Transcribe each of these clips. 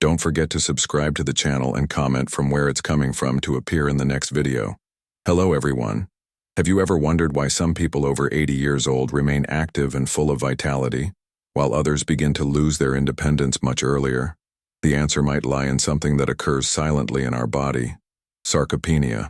Don't forget to subscribe to the channel and comment from where it's coming from to appear in the next video. Hello everyone. Have you ever wondered why some people over 80 years old remain active and full of vitality, while others begin to lose their independence much earlier? The answer might lie in something that occurs silently in our body: sarcopenia.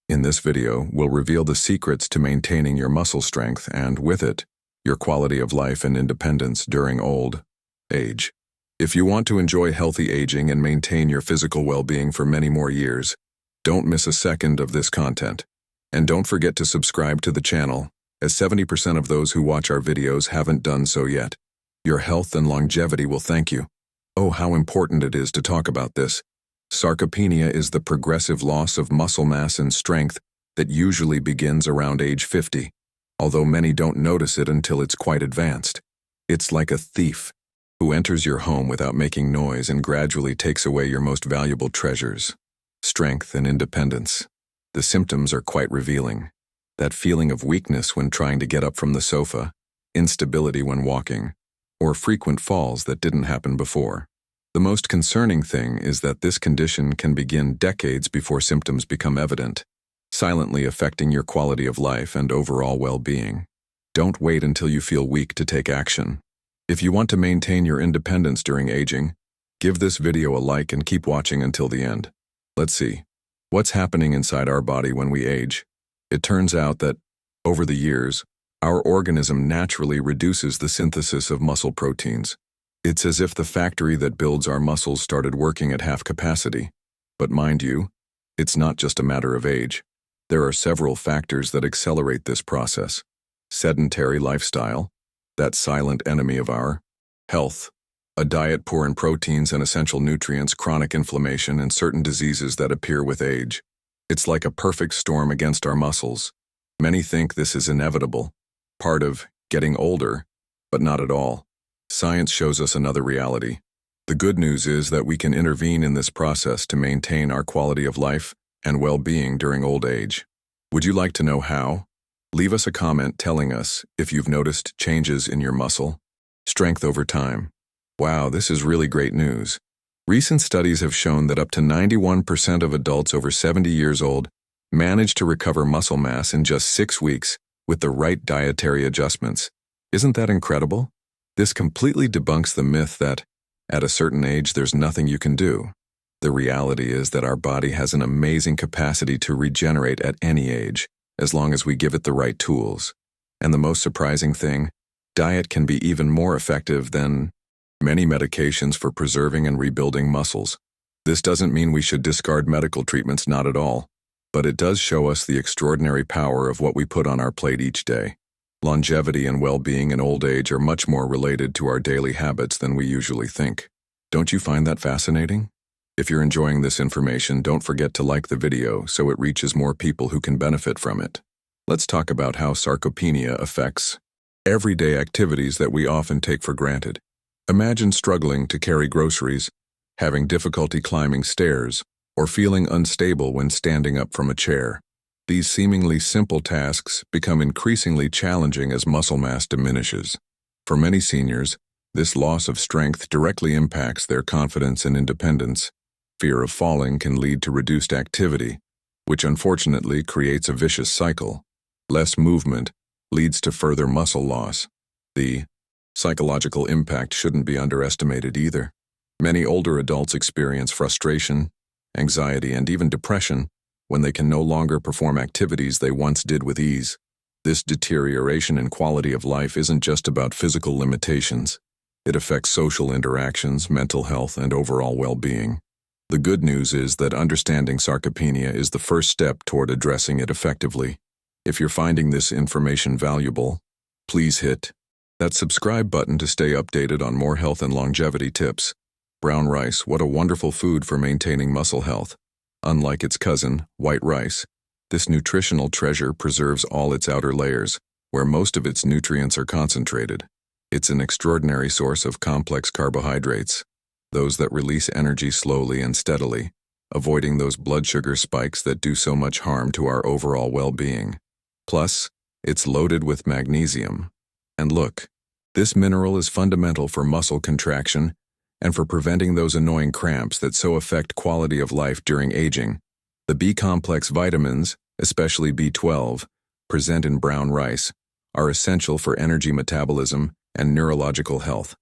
In this video, we'll reveal the secrets to maintaining your muscle strength and, with it, your quality of life and independence during old age. If you want to enjoy healthy aging and maintain your physical well-being for many more years, don't miss a second of this content. And don't forget to subscribe to the channel, as 70% of those who watch our videos haven't done so yet. Your health and longevity will thank you. Oh, how important it is to talk about this. Sarcopenia is the progressive loss of muscle mass and strength that usually begins around age 50, although many don't notice it until it's quite advanced. It's like a thief who enters your home without making noise and gradually takes away your most valuable treasures: strength and independence. The symptoms are quite revealing. That feeling of weakness when trying to get up from the sofa, instability when walking, or frequent falls that didn't happen before. The most concerning thing is that this condition can begin decades before symptoms become evident, silently affecting your quality of life and overall well-being. Don't wait until you feel weak to take action. If you want to maintain your independence during aging, give this video a like and keep watching until the end. Let's see. What's happening inside our body when we age? It turns out that, over the years, our organism naturally reduces the synthesis of muscle proteins. It's as if the factory that builds our muscles started working at half capacity. But mind you, it's not just a matter of age. There are several factors that accelerate this process. Sedentary lifestyle, that silent enemy of our health. A diet poor in proteins and essential nutrients, chronic inflammation, and certain diseases that appear with age. It's like a perfect storm against our muscles. Many think this is inevitable, part of getting older, but not at all. Science shows us another reality. The good news is that we can intervene in this process to maintain our quality of life and well-being during old age. Would you like to know how? Leave us a comment telling us if you've noticed changes in your muscle strength over time. Wow, this is really great news. Recent studies have shown that up to 91% of adults over 70 years old manage to recover muscle mass in just 6 weeks with the right dietary adjustments. Isn't that incredible? This completely debunks the myth that, at a certain age, there's nothing you can do. The reality is that our body has an amazing capacity to regenerate at any age, as long as we give it the right tools. And the most surprising thing, diet can be even more effective than many medications for preserving and rebuilding muscles. This doesn't mean we should discard medical treatments, not at all, but it does show us the extraordinary power of what we put on our plate each day. Longevity and well-being in old age are much more related to our daily habits than we usually think. Don't you find that fascinating? If you're enjoying this information, don't forget to like the video so it reaches more people who can benefit from it. Let's talk about how sarcopenia affects everyday activities that we often take for granted. Imagine struggling to carry groceries, having difficulty climbing stairs, or feeling unstable when standing up from a chair. These seemingly simple tasks become increasingly challenging as muscle mass diminishes. For many seniors, this loss of strength directly impacts their confidence and independence. Fear of falling can lead to reduced activity, which unfortunately creates a vicious cycle. Less movement leads to further muscle loss. The psychological impact shouldn't be underestimated either. Many older adults experience frustration, anxiety, and even depression when they can no longer perform activities they once did with ease. This deterioration in quality of life isn't just about physical limitations. It affects social interactions, mental health, and overall well-being. The good news is that understanding sarcopenia is the first step toward addressing it effectively. If you're finding this information valuable, please hit that subscribe button to stay updated on more health and longevity tips. Brown rice, what a wonderful food for maintaining muscle health. Unlike its cousin, white rice, this nutritional treasure preserves all its outer layers, where most of its nutrients are concentrated. It's an extraordinary source of complex carbohydrates, those that release energy slowly and steadily, avoiding those blood sugar spikes that do so much harm to our overall well-being. Plus, it's loaded with magnesium. And look, this mineral is fundamental for muscle contraction and for preventing those annoying cramps that so affect quality of life during aging. The B-complex vitamins, especially B12, present in brown rice, are essential for energy metabolism and neurological health,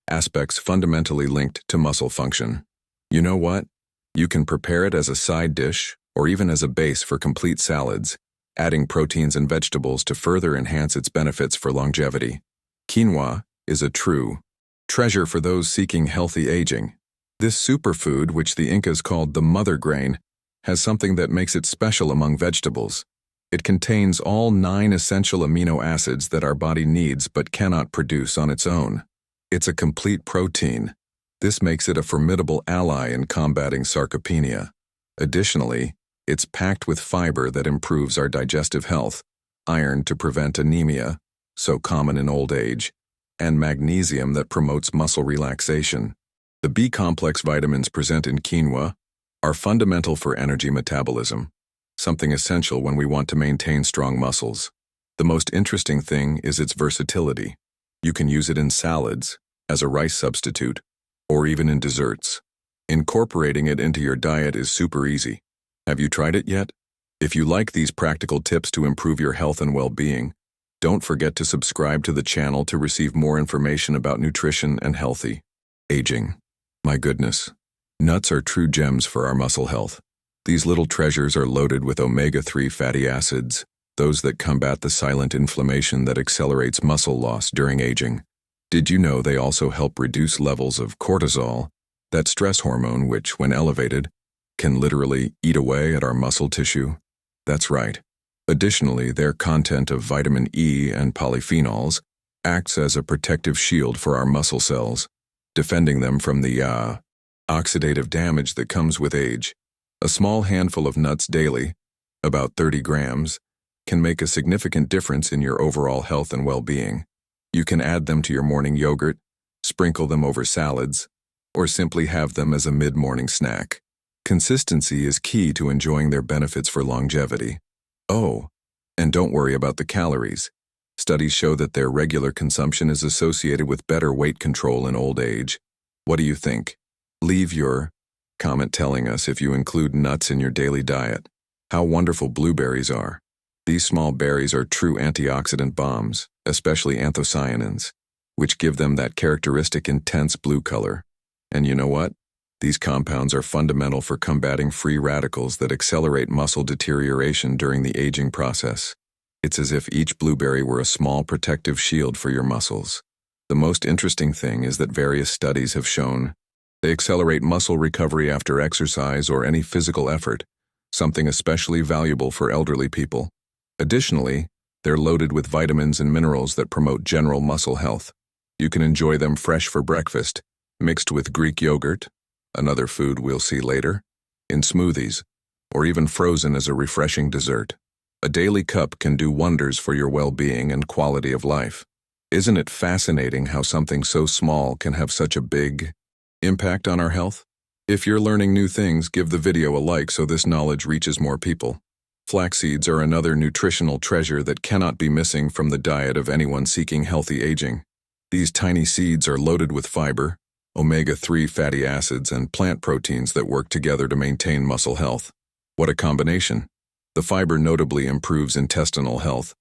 aspects fundamentally linked to muscle function. You know what? You can prepare it as a side dish or even as a base for complete salads, adding proteins and vegetables to further enhance its benefits for longevity. Quinoa is a true treasure for those seeking healthy aging. This superfood, which the Incas called the mother grain, has something that makes it special among vegetables. It contains all 9 essential amino acids that our body needs but cannot produce on its own. It's a complete protein. This makes it a formidable ally in combating sarcopenia. Additionally, it's packed with fiber that improves our digestive health, iron to prevent anemia, so common in old age, and magnesium that promotes muscle relaxation. The B-complex vitamins present in quinoa are fundamental for energy metabolism, something essential when we want to maintain strong muscles. The most interesting thing is its versatility. You can use it in salads, as a rice substitute, or even in desserts. Incorporating it into your diet is super easy. Have you tried it yet? If you like these practical tips to improve your health and well-being, don't forget to subscribe to the channel to receive more information about nutrition and healthy aging. My goodness, nuts are true gems for our muscle health. These little treasures are loaded with omega-3 fatty acids, those that combat the silent inflammation that accelerates muscle loss during aging. Did you know they also help reduce levels of cortisol, that stress hormone which, when elevated, can literally eat away at our muscle tissue? That's right. Additionally, their content of vitamin E and polyphenols acts as a protective shield for our muscle cells, defending them from the oxidative damage that comes with age. A small handful of nuts daily, about 30 grams, can make a significant difference in your overall health and well-being. You can add them to your morning yogurt, sprinkle them over salads, or simply have them as a mid-morning snack. Consistency is key to enjoying their benefits for longevity. Oh, and don't worry about the calories. Studies show that their regular consumption is associated with better weight control in old age. What do you think? Leave your comment telling us if you include nuts in your daily diet. How wonderful blueberries are. These small berries are true antioxidant bombs, especially anthocyanins, which give them that characteristic intense blue color. And you know what? These compounds are fundamental for combating free radicals that accelerate muscle deterioration during the aging process. It's as if each blueberry were a small protective shield for your muscles. The most interesting thing is that various studies have shown they accelerate muscle recovery after exercise or any physical effort, something especially valuable for elderly people. Additionally, they're loaded with vitamins and minerals that promote general muscle health. You can enjoy them fresh for breakfast, mixed with Greek yogurt, another food we'll see later, in smoothies, or even frozen as a refreshing dessert. A daily cup can do wonders for your well-being and quality of life. Isn't it fascinating how something so small can have such a big impact on our health? If you're learning new things, give the video a like so this knowledge reaches more people. Flax seeds are another nutritional treasure that cannot be missing from the diet of anyone seeking healthy aging. These tiny seeds are loaded with fiber, omega-3 fatty acids, and plant proteins that work together to maintain muscle health. What a combination! The fiber notably improves intestinal health,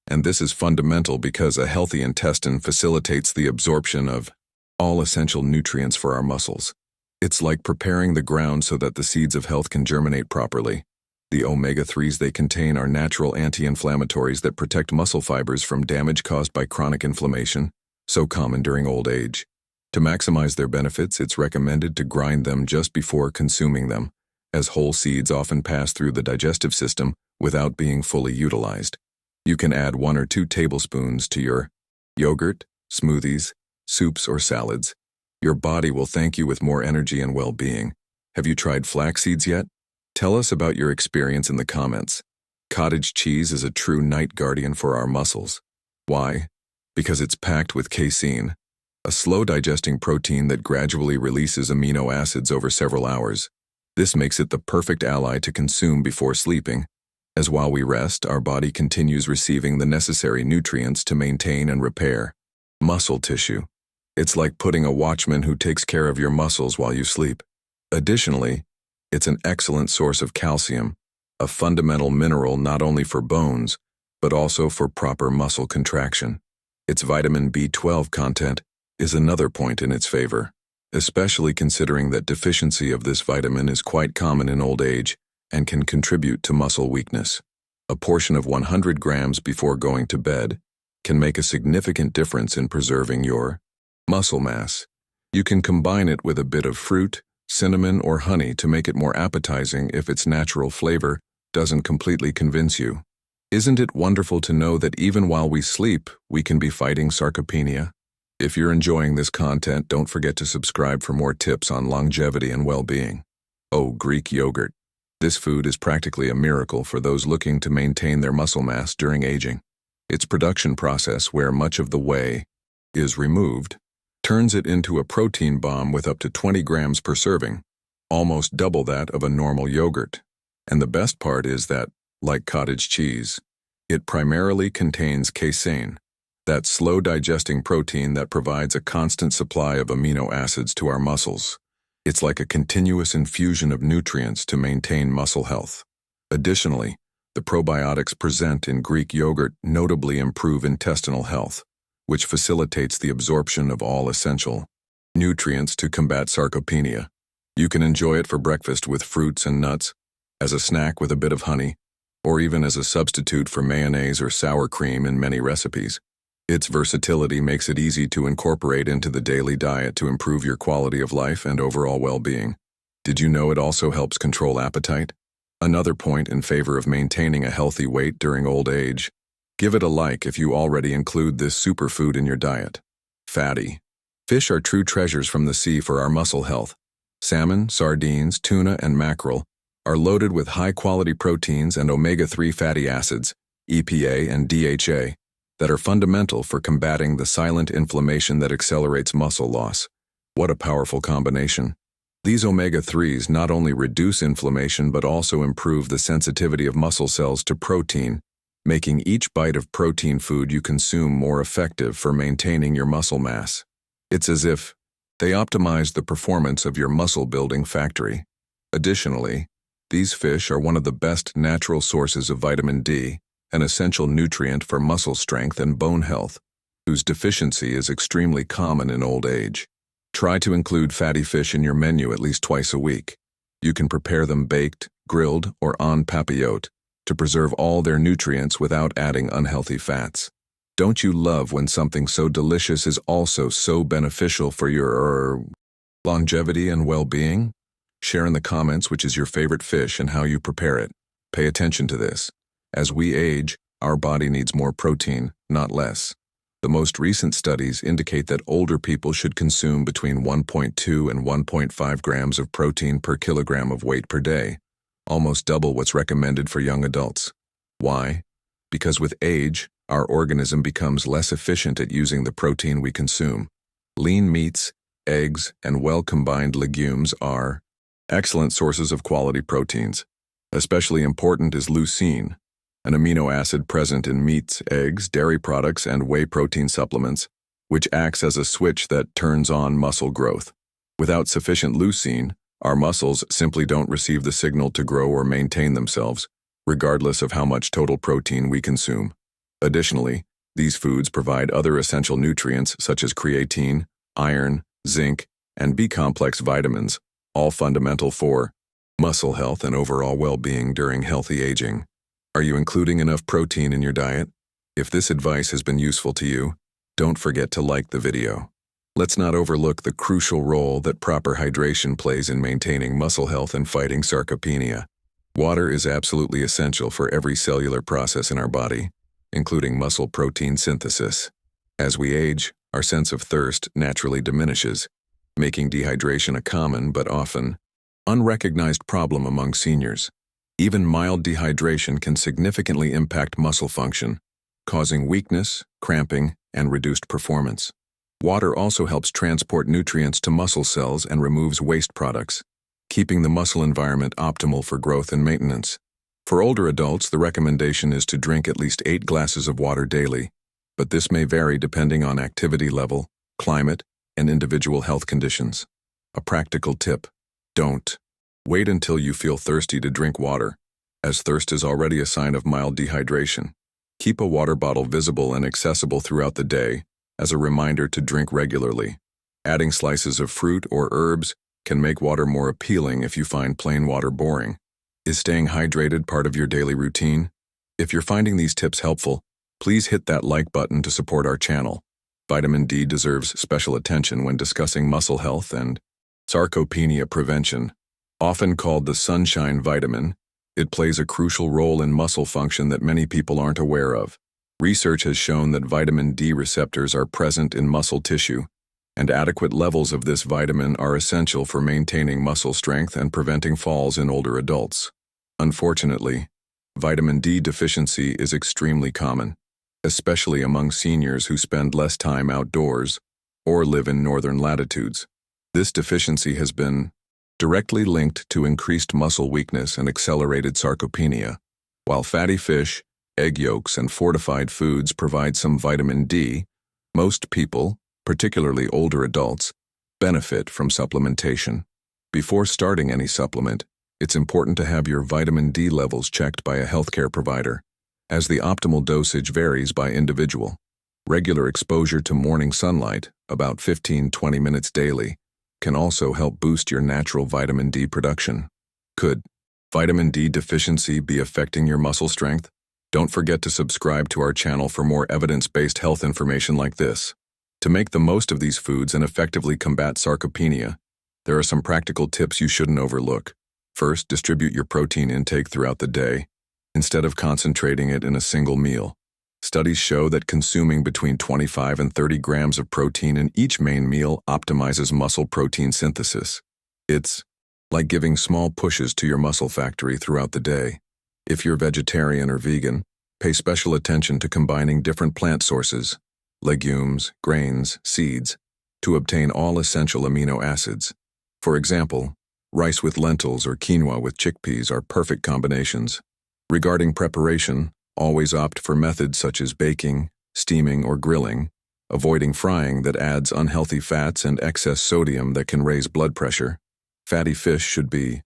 and this is fundamental because a healthy intestine facilitates the absorption of all essential nutrients for our muscles. It's like preparing the ground so that the seeds of health can germinate properly. The omega-3s they contain are natural anti-inflammatories that protect muscle fibers from damage caused by chronic inflammation, so common during old age. To maximize their benefits, it's recommended to grind them just before consuming them, as whole seeds often pass through the digestive system without being fully utilized. You can add 1 or 2 tablespoons to your yogurt, smoothies, soups, or salads. Your body will thank you with more energy and well-being. Have you tried flax seeds yet? Tell us about your experience in the comments. Cottage cheese is a true night guardian for our muscles. Why? Because it's packed with casein, a slow-digesting protein that gradually releases amino acids over several hours. This makes it the perfect ally to consume before sleeping, as while we rest, our body continues receiving the necessary nutrients to maintain and repair muscle tissue. It's like putting a watchman who takes care of your muscles while you sleep. Additionally, it's an excellent source of calcium, a fundamental mineral not only for bones, but also for proper muscle contraction. Its vitamin B12 content is another point in its favor, especially considering that deficiency of this vitamin is quite common in old age and can contribute to muscle weakness. A portion of 100 grams before going to bed can make a significant difference in preserving your muscle mass. You can combine it with a bit of fruit, cinnamon, or honey to make it more appetizing if its natural flavor doesn't completely convince you. Isn't it wonderful to know that even while we sleep, we can be fighting sarcopenia? If you're enjoying this content, don't forget to subscribe for more tips on longevity and well-being. Oh, Greek yogurt. This food is practically a miracle for those looking to maintain their muscle mass during aging. Its production process, where much of the whey is removed, turns it into a protein bomb with up to 20 grams per serving, almost double that of a normal yogurt. And the best part is that, like cottage cheese, it primarily contains casein, that slow-digesting protein that provides a constant supply of amino acids to our muscles. It's like a continuous infusion of nutrients to maintain muscle health. Additionally, the probiotics present in Greek yogurt notably improve intestinal health, which facilitates the absorption of all essential nutrients to combat sarcopenia. You can enjoy it for breakfast with fruits and nuts, as a snack with a bit of honey, or even as a substitute for mayonnaise or sour cream in many recipes. Its versatility makes it easy to incorporate into the daily diet to improve your quality of life and overall well-being. Did you know it also helps control appetite? Another point in favor of maintaining a healthy weight during old age. Give it a like if you already include this superfood in your diet. Fatty. Fish are true treasures from the sea for our muscle health. Salmon, sardines, tuna, and mackerel are loaded with high-quality proteins and omega-3 fatty acids, EPA and DHA, that are fundamental for combating the silent inflammation that accelerates muscle loss. What a powerful combination. These omega-3s not only reduce inflammation but also improve the sensitivity of muscle cells to protein, making each bite of protein food you consume more effective for maintaining your muscle mass. It's as if they optimize the performance of your muscle-building factory. Additionally, these fish are one of the best natural sources of vitamin D, an essential nutrient for muscle strength and bone health, whose deficiency is extremely common in old age. Try to include fatty fish in your menu at least twice a week. You can prepare them baked, grilled, or en papillote to preserve all their nutrients without adding unhealthy fats. Don't you love when something so delicious is also so beneficial for your longevity and well-being? Share in the comments which is your favorite fish and how you prepare it. Pay attention to this. As we age, our body needs more protein, not less. The most recent studies indicate that older people should consume between 1.2 and 1.5 grams of protein per kilogram of weight per day, almost double what's recommended for young adults. Why? Because with age, our organism becomes less efficient at using the protein we consume. Lean meats, eggs, and well-combined legumes are excellent sources of quality proteins. Especially important is leucine, an amino acid present in meats, eggs, dairy products, and whey protein supplements, which acts as a switch that turns on muscle growth. Without sufficient leucine, our muscles simply don't receive the signal to grow or maintain themselves, regardless of how much total protein we consume. Additionally, these foods provide other essential nutrients such as creatine, iron, zinc, and B-complex vitamins, all fundamental for muscle health and overall well-being during healthy aging. Are you including enough protein in your diet? If this advice has been useful to you, don't forget to like the video. Let's not overlook the crucial role that proper hydration plays in maintaining muscle health and fighting sarcopenia. Water is absolutely essential for every cellular process in our body, including muscle protein synthesis. As we age, our sense of thirst naturally diminishes, making dehydration a common but often unrecognized problem among seniors. Even mild dehydration can significantly impact muscle function, causing weakness, cramping, and reduced performance. Water also helps transport nutrients to muscle cells and removes waste products, keeping the muscle environment optimal for growth and maintenance. For older adults, the recommendation is to drink at least 8 glasses of water daily, but this may vary depending on activity level, climate, and individual health conditions. A practical tip: don't wait until you feel thirsty to drink water, as thirst is already a sign of mild dehydration. Keep a water bottle visible and accessible throughout the day as a reminder to drink regularly. Adding slices of fruit or herbs can make water more appealing if you find plain water boring. Is staying hydrated part of your daily routine? If you're finding these tips helpful, please hit that like button to support our channel. Vitamin D deserves special attention when discussing muscle health and sarcopenia prevention. Often called the sunshine vitamin, it plays a crucial role in muscle function that many people aren't aware of. Research has shown that vitamin D receptors are present in muscle tissue, and adequate levels of this vitamin are essential for maintaining muscle strength and preventing falls in older adults. Unfortunately, vitamin D deficiency is extremely common, especially among seniors who spend less time outdoors or live in northern latitudes. This deficiency has been directly linked to increased muscle weakness and accelerated sarcopenia. While fatty fish, egg yolks, and fortified foods provide some vitamin D, most people, particularly older adults, benefit from supplementation. Before starting any supplement, it's important to have your vitamin D levels checked by a healthcare provider, as the optimal dosage varies by individual. Regular exposure to morning sunlight, about 15-20 minutes daily, can also help boost your natural vitamin D production. Could vitamin D deficiency be affecting your muscle strength? Don't forget to subscribe to our channel for more evidence-based health information like this. To make the most of these foods and effectively combat sarcopenia, there are some practical tips you shouldn't overlook. First, distribute your protein intake throughout the day, instead of concentrating it in a single meal. Studies show that consuming between 25 and 30 grams of protein in each main meal optimizes muscle protein synthesis. It's like giving small pushes to your muscle factory throughout the day. If you're vegetarian or vegan, pay special attention to combining different plant sources, legumes, grains, seeds, to obtain all essential amino acids. For example, rice with lentils or quinoa with chickpeas are perfect combinations. Regarding preparation, always opt for methods such as baking, steaming, or grilling, avoiding frying that adds unhealthy fats and excess sodium that can raise blood pressure. Fatty fish should be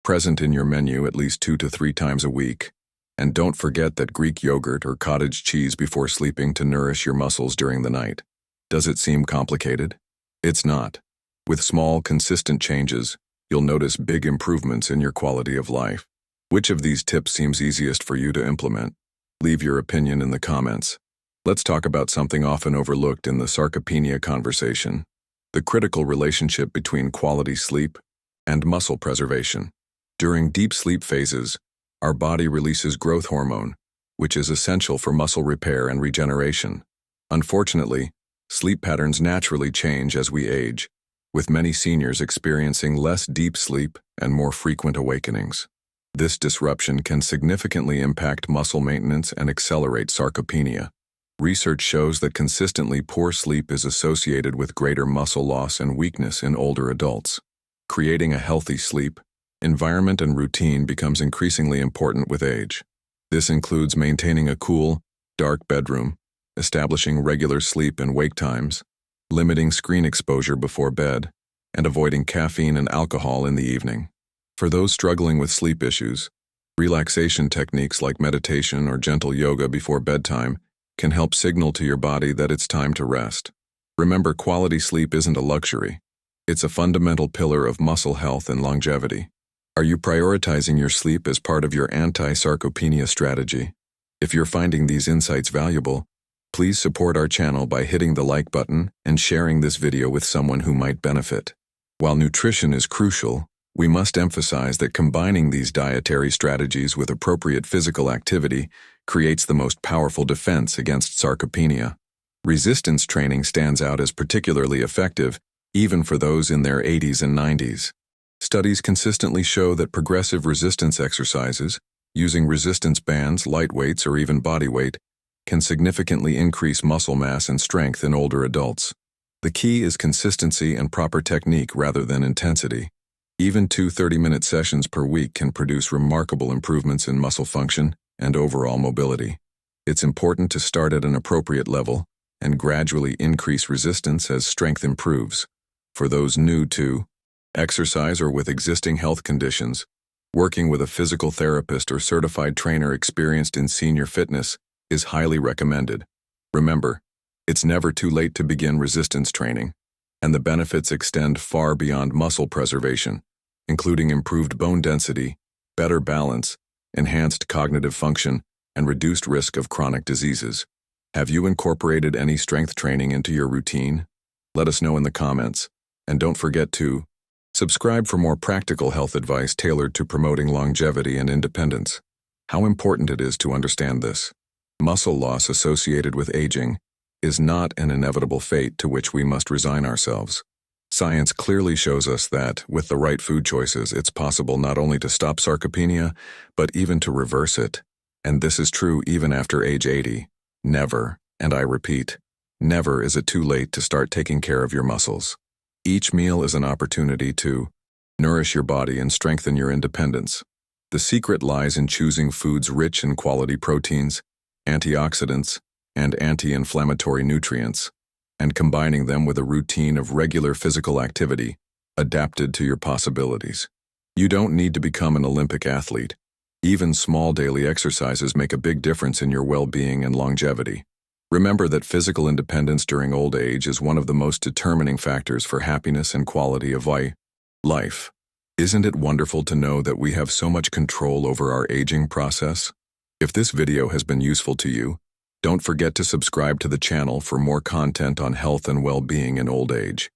present in your menu at least 2 to 3 times a week. And don't forget that Greek yogurt or cottage cheese before sleeping to nourish your muscles during the night. Does it seem complicated? It's not. With small, consistent changes, you'll notice big improvements in your quality of life. Which of these tips seems easiest for you to implement? Leave your opinion in the comments. Let's talk about something often overlooked in the sarcopenia conversation: the critical relationship between quality sleep and muscle preservation. During deep sleep phases, our body releases growth hormone, which is essential for muscle repair and regeneration. Unfortunately, sleep patterns naturally change as we age, with many seniors experiencing less deep sleep and more frequent awakenings. This disruption can significantly impact muscle maintenance and accelerate sarcopenia. Research shows that consistently poor sleep is associated with greater muscle loss and weakness in older adults. Creating a healthy sleep environment and routine becomes increasingly important with age. This includes maintaining a cool, dark bedroom, establishing regular sleep and wake times, limiting screen exposure before bed, and avoiding caffeine and alcohol in the evening. For those struggling with sleep issues, relaxation techniques like meditation or gentle yoga before bedtime can help signal to your body that it's time to rest. Remember, quality sleep isn't a luxury. It's a fundamental pillar of muscle health and longevity. Are you prioritizing your sleep as part of your anti-sarcopenia strategy? If you're finding these insights valuable, please support our channel by hitting the like button and sharing this video with someone who might benefit. While nutrition is crucial, we must emphasize that combining these dietary strategies with appropriate physical activity creates the most powerful defense against sarcopenia. Resistance training stands out as particularly effective, even for those in their 80s and 90s. Studies consistently show that progressive resistance exercises, using resistance bands, light weights, or even body weight, can significantly increase muscle mass and strength in older adults. The key is consistency and proper technique rather than intensity. Even 2 30-minute sessions per week can produce remarkable improvements in muscle function and overall mobility. It's important to start at an appropriate level and gradually increase resistance as strength improves. For those new to exercise or with existing health conditions, working with a physical therapist or certified trainer experienced in senior fitness is highly recommended. Remember, it's never too late to begin resistance training, and the benefits extend far beyond muscle preservation, including improved bone density, better balance, enhanced cognitive function, and reduced risk of chronic diseases. Have you incorporated any strength training into your routine? Let us know in the comments, and don't forget to subscribe for more practical health advice tailored to promoting longevity and independence. How important it is to understand this. Muscle loss associated with aging is not an inevitable fate to which we must resign ourselves. Science clearly shows us that, with the right food choices, it's possible not only to stop sarcopenia, but even to reverse it. And this is true even after age 80. Never, and I repeat, never is it too late to start taking care of your muscles. Each meal is an opportunity to nourish your body and strengthen your independence. The secret lies in choosing foods rich in quality proteins, antioxidants, and anti-inflammatory nutrients, and combining them with a routine of regular physical activity adapted to your possibilities. You don't need to become an Olympic athlete. Even small daily exercises make a big difference in your well-being and longevity. Remember that physical independence during old age is one of the most determining factors for happiness and quality of life. Isn't it wonderful to know that we have so much control over our aging process? If this video has been useful to you, don't forget to subscribe to the channel for more content on health and well-being in old age.